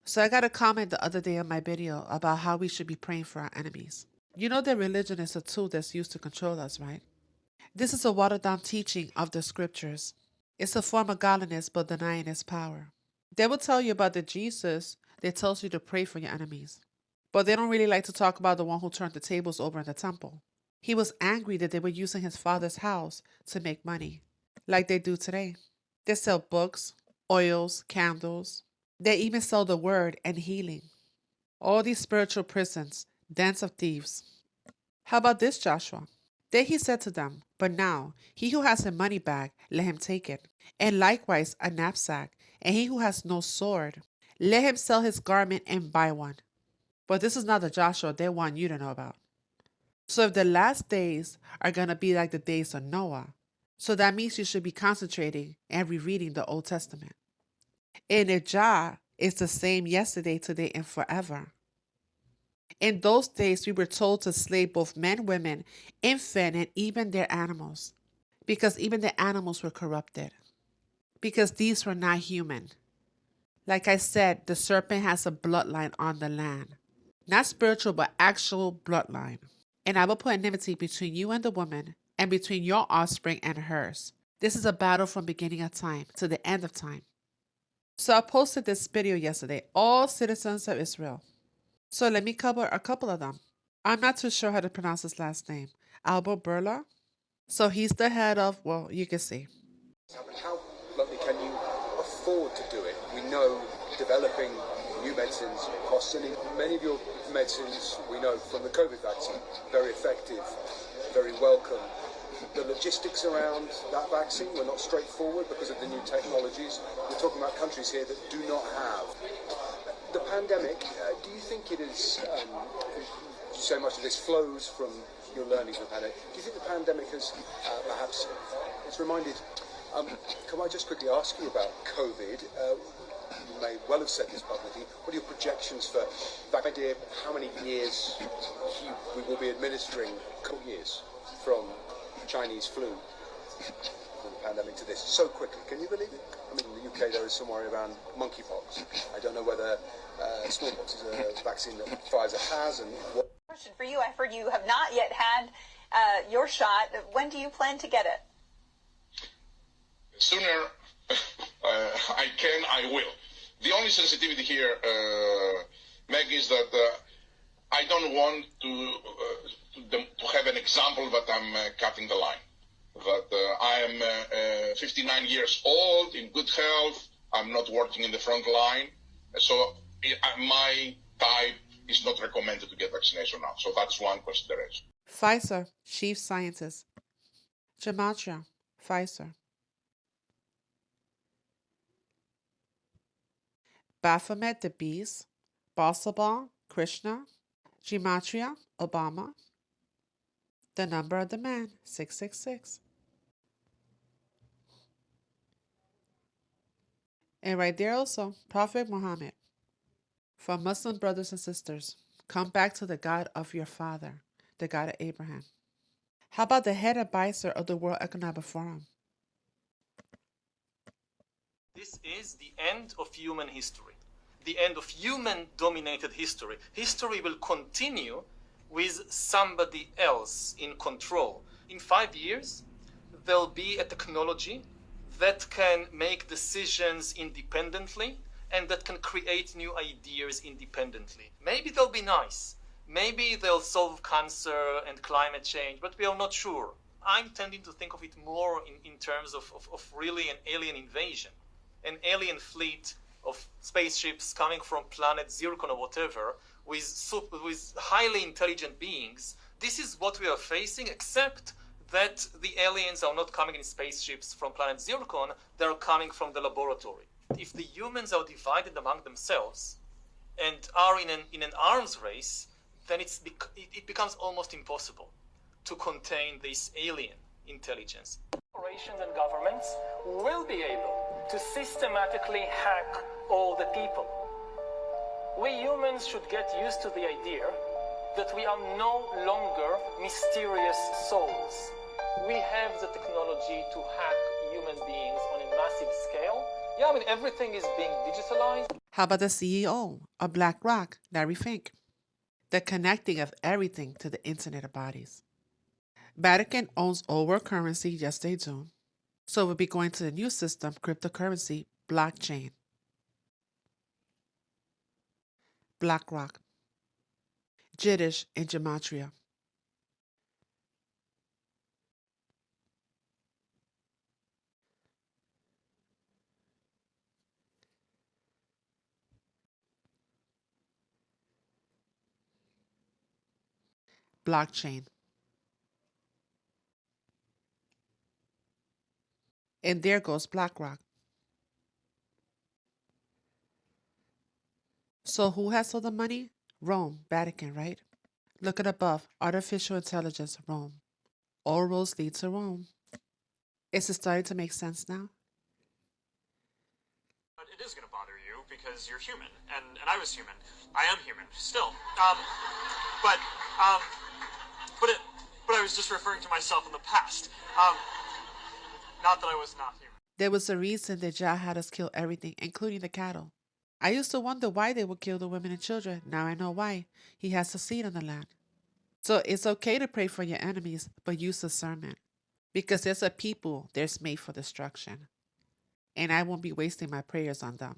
So I got a comment the other day on my video about how we should be praying for our enemies. You know that religion is a tool that's used to control us, right? This is a watered down teaching of the scriptures. It's a form of godliness but denying its power. They will tell you about the Jesus that tells you to pray for your enemies. But they don't really like to talk about the one who turned the tables over in the temple. He was angry that they were using his father's house to make money, like they do today. They sell books, oils, candles. They even sell the word and healing. All these spiritual prisons, dens of thieves. How about this, Joshua? Then he said to them, But now, he who has a money bag, let him take it, and likewise a knapsack, and he who has no sword, let him sell his garment and buy one. But this is not the Joshua they want you to know about. So if the last days are going to be like the days of Noah, so that means you should be concentrating and rereading the Old Testament. And if Jah is the same yesterday, today, and forever. In those days, we were told to slay both men, women, infant, and even their animals, because even the animals were corrupted, because these were not human. Like I said, the serpent has a bloodline on the land, not spiritual, but actual bloodline. And I will put enmity between you and the woman, and between your offspring and hers. This is a battle from beginning of time to the end of time. So I posted this video yesterday, all citizens of Israel. So let me cover a couple of them. I'm not too sure how to pronounce his last name. Albert Burla. So he's the head of, well, you can see. How likely can you afford to do it? We know developing new medicines costs, and many of your medicines we know from the COVID vaccine, very effective, very welcome. The logistics around that vaccine were not straightforward because of the new technologies. We're talking about countries here that do not have. The pandemic, do you think it is, so much of this flows from your learnings from the pandemic, do you think the pandemic has perhaps, it's reminded, can I just quickly ask you about COVID? You may well have said this publicly. What are your projections for that idea? How many years we will be administering years from Chinese flu, from the pandemic to this so quickly? Can you believe it? I mean, in the UK there is some worry around monkeypox. I don't know whether smallpox is a vaccine that Pfizer has, and what. Question for you. I've heard you have not yet had your shot. When do you plan to get it? Sooner I will. The only sensitivity here, Meg, is that I don't want to have an example that I'm cutting the line. That I am 59 years old, in good health, I'm not working in the front line, so my type is not recommended to get vaccination now. So that's one consideration. Pfizer, chief scientist. Gematria, Pfizer. Baphomet, the beast. Balsabal, Krishna. Gematria, Obama. The number of the man, 666. And right there also, Prophet Muhammad. For Muslim brothers and sisters, come back to the God of your father, the God of Abraham. How about the head advisor of the World Economic Forum? This is the end of human history, the end of human-dominated history. History will continue with somebody else in control. In 5 years, there'll be a technology that can make decisions independently and that can create new ideas independently. Maybe they'll be nice. Maybe they'll solve cancer and climate change, but we are not sure. I'm tending to think of it more in terms of really an alien invasion. An alien fleet of spaceships coming from planet Zircon or whatever, with highly intelligent beings. This is what we are facing, except that the aliens are not coming in spaceships from planet Zircon, they're coming from the laboratory. If the humans are divided among themselves and are in an arms race, then it becomes almost impossible to contain this alien intelligence. Corporations and governments will be able to systematically hack all the people. We humans should get used to the idea that we are no longer mysterious souls. We have the technology to hack human beings on a massive scale, Yeah, I mean, everything is being digitalized. How about the CEO of BlackRock, Larry Fink? The connecting of everything to the Internet of Bodies. Vatican owns all world currency, yes they do. So we'll be going to the new system, cryptocurrency, blockchain. BlackRock. Jiddish and Gematria. Blockchain. And there goes BlackRock. So who has all the money? Rome, Vatican, right? Look at above. Artificial intelligence, Rome. All roads lead to Rome. Is it starting to make sense now? But it is going to bother you because you're human, and I was human. I am human still. But I was just referring to myself in the past. Not that I was not human. There was a reason that Jah had us kill everything, including the cattle. I used to wonder why they would kill the women and children. Now I know why. He has a seed on the land. So it's okay to pray for your enemies, but use discernment. Because there's a people that's made for destruction. And I won't be wasting my prayers on them.